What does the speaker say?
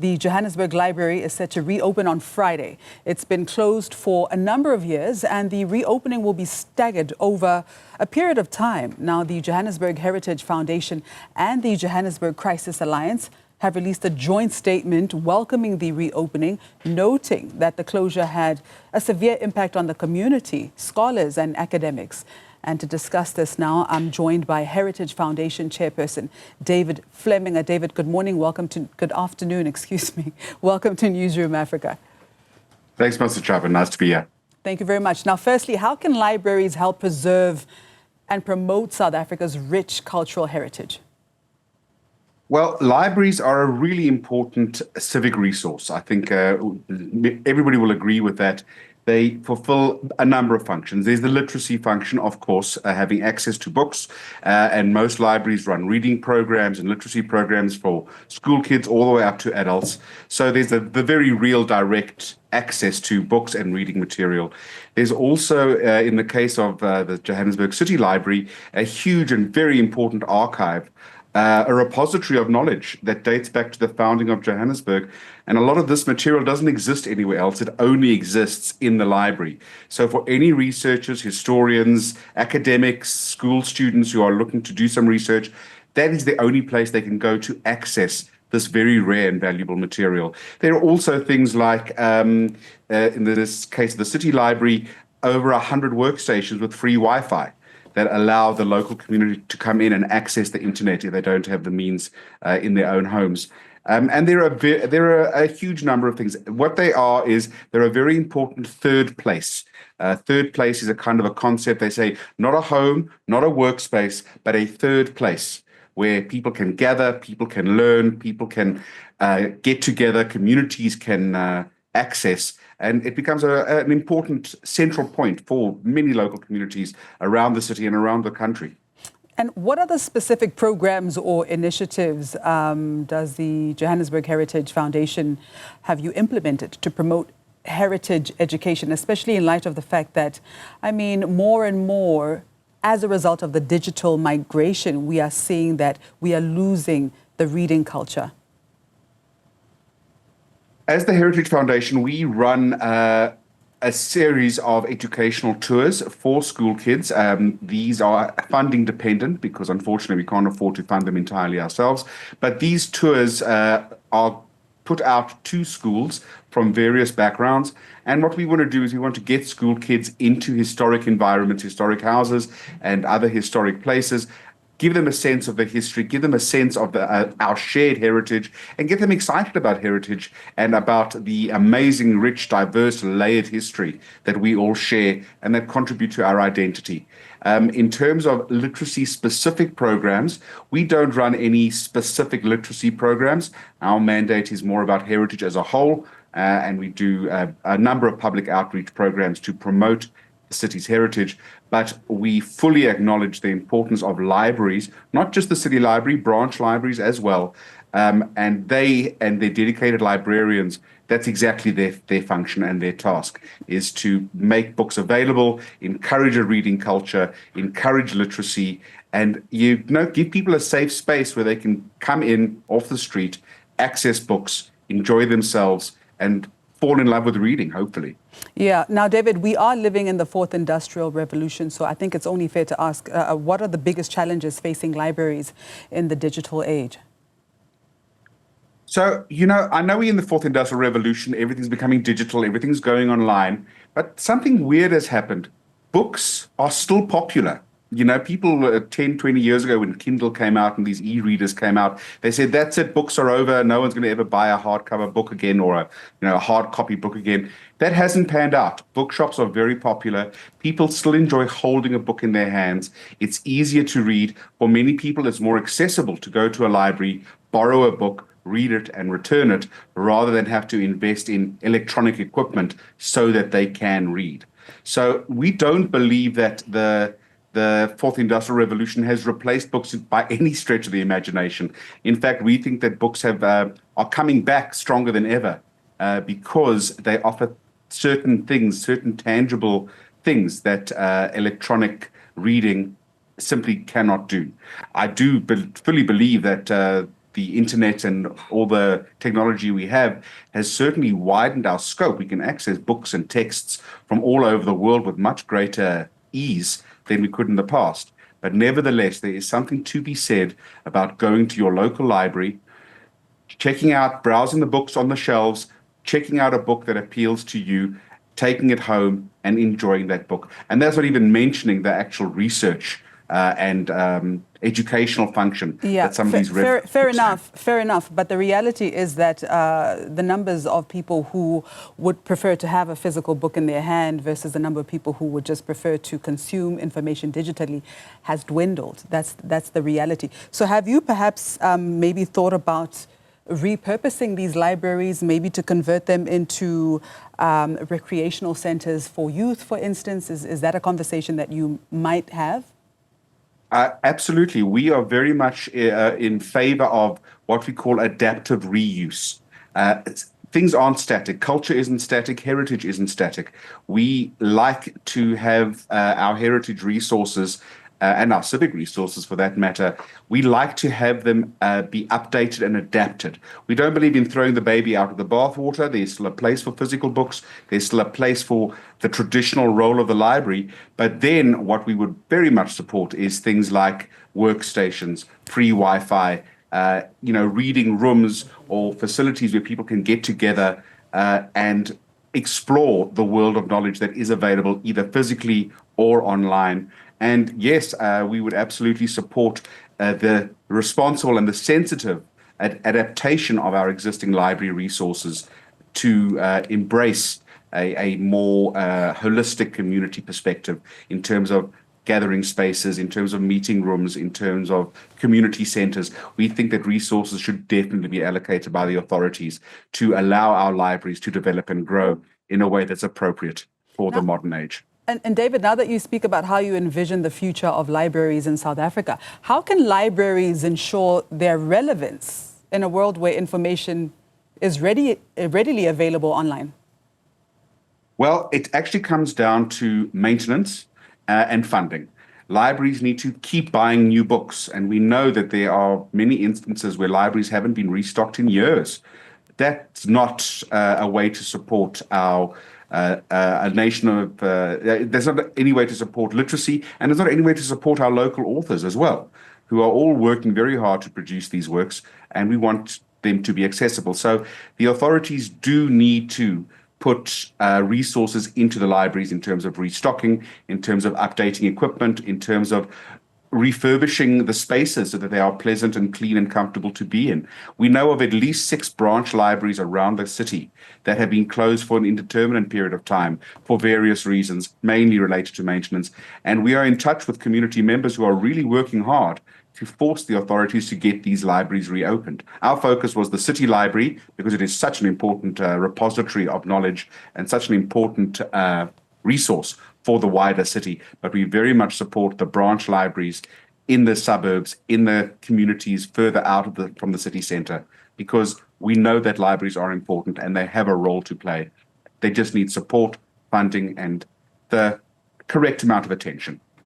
The Johannesburg Library is set to reopen on Friday. It's been closed for a number of years, and the reopening will be staggered over a period of time. Now, the Johannesburg Heritage Foundation and the Johannesburg Crisis Alliance have released a joint statement welcoming the reopening, noting that the closure had a severe impact on the community, scholars and academics. And to discuss this now, I'm joined by Heritage Foundation chairperson David Flemminger. David, good morning. Good afternoon, excuse me. Welcome to Newzroom Afrika. Thanks, Mr. Chapman. Nice to be here. Thank you very much. Now, firstly, how can libraries help preserve and promote South Africa's rich cultural heritage? Well, libraries are a really important civic resource. I think everybody will agree with that. They fulfill a number of functions. There's the literacy function, of course, having access to books, and most libraries run reading programs and literacy programs for school kids all the way up to adults. So there's the very real direct access to books and reading material. There's also, in the case of the Johannesburg City Library, a huge and very important archive, a repository of knowledge that dates back to the founding of Johannesburg. And a lot of this material doesn't exist anywhere else. It only exists in the library. So for any researchers, historians, academics, school students who are looking to do some research, that is the only place they can go to access this very rare and valuable material. There are also things like, in this case of the City Library, over 100 workstations with free Wi-Fi that allow the local community to come in and access the internet if they don't have the means in their own homes. And there are a huge number of things. What they are is they're a very important third place. Third place is a kind of a concept. They say not a home, not a workspace, but a third place where people can gather, people can learn, people can get together, communities can access. And it becomes an important central point for many local communities around the city and around the country. And what other specific programs or initiatives does the Johannesburg Heritage Foundation have you implemented to promote heritage education, especially in light of the fact that, more and more, as a result of the digital migration, we are seeing that we are losing the reading culture? As the Heritage Foundation, we run a series of educational tours for school kids. These are funding dependent because unfortunately we can't afford to fund them entirely ourselves. But these tours are put out to schools from various backgrounds. And what we want to do is we want to get school kids into historic environments, historic houses and other historic places, give them a sense of the history, give them a sense of our shared heritage, and get them excited about heritage and about the amazing, rich, diverse, layered history that we all share and that contribute to our identity. In terms of literacy-specific programs, we don't run any specific literacy programs. Our mandate is more about heritage as a whole, and we do a number of public outreach programs to promote the city's heritage, but we fully acknowledge the importance of libraries, not just the city library, branch libraries as well, and their dedicated librarians. That's exactly their function and their task, is to make books available, encourage a reading culture, encourage literacy, and give people a safe space where they can come in off the street, access books, enjoy themselves, and fall in love with reading, hopefully. Yeah. Now, David, we are living in the fourth industrial revolution, so I think it's only fair to ask, what are the biggest challenges facing libraries in the digital age? So, I know we're in the fourth industrial revolution, everything's becoming digital, everything's going online, but something weird has happened. Books are still popular. People 10, 20 years ago when Kindle came out and these e-readers came out, they said, that's it, books are over. No one's going to ever buy a hardcover book again or a hard copy book again. That hasn't panned out. Bookshops are very popular. People still enjoy holding a book in their hands. It's easier to read. For many people, it's more accessible to go to a library, borrow a book, read it and return it, rather than have to invest in electronic equipment so that they can read. So we don't believe that the fourth industrial revolution has replaced books by any stretch of the imagination. In fact, we think that books are coming back stronger than ever because they offer certain things, certain tangible things that electronic reading simply cannot do. I do fully believe that the internet and all the technology we have has certainly widened our scope. We can access books and texts from all over the world with much greater ease than we could in the past. But nevertheless, there is something to be said about going to your local library, checking out, browsing the books on the shelves, checking out a book that appeals to you, taking it home and enjoying that book. And that's not even mentioning the actual research and educational function that some of these fair enough. But the reality is that the numbers of people who would prefer to have a physical book in their hand versus the number of people who would just prefer to consume information digitally has dwindled. That's the reality. So have you perhaps maybe thought about repurposing these libraries, maybe to convert them into recreational centers for youth, for instance? Is that a conversation that you might have? Absolutely. We are very much in favor of what we call adaptive reuse. Things aren't static. Culture isn't static. Heritage isn't static. We like to have our heritage resources and our civic resources, for that matter, we like to have them be updated and adapted. We don't believe in throwing the baby out of the bathwater. There's still a place for physical books. There's still a place for the traditional role of the library. But then what we would very much support is things like workstations, free Wi-Fi, reading rooms or facilities where people can get together and explore the world of knowledge that is available either physically or online. And yes, we would absolutely support the responsible and the sensitive adaptation of our existing library resources to embrace a more holistic community perspective in terms of gathering spaces, in terms of meeting rooms, in terms of community centers. We think that resources should definitely be allocated by the authorities to allow our libraries to develop and grow in a way that's appropriate for the modern age. And David, now that you speak about how you envision the future of libraries in South Africa, how can libraries ensure their relevance in a world where information is readily available online? Well, it actually comes down to maintenance and funding. Libraries need to keep buying new books, and we know that there are many instances where libraries haven't been restocked in years. That's not a way to support a nation of, there's not any way to support literacy, and there's not any way to support our local authors as well, who are all working very hard to produce these works, and we want them to be accessible. So the authorities do need to put resources into the libraries in terms of restocking, in terms of updating equipment, in terms of refurbishing the spaces so that they are pleasant and clean and comfortable to be in. We know of at least 6 branch libraries around the city that have been closed for an indeterminate period of time for various reasons, mainly related to maintenance. And we are in touch with community members who are really working hard to force the authorities to get these libraries reopened. Our focus was the city library because it is such an important repository of knowledge and such an important resource for the wider city, but we very much support the branch libraries in the suburbs, in the communities further out from the city centre, because we know that libraries are important and they have a role to play. They just need support, funding, and the correct amount of attention.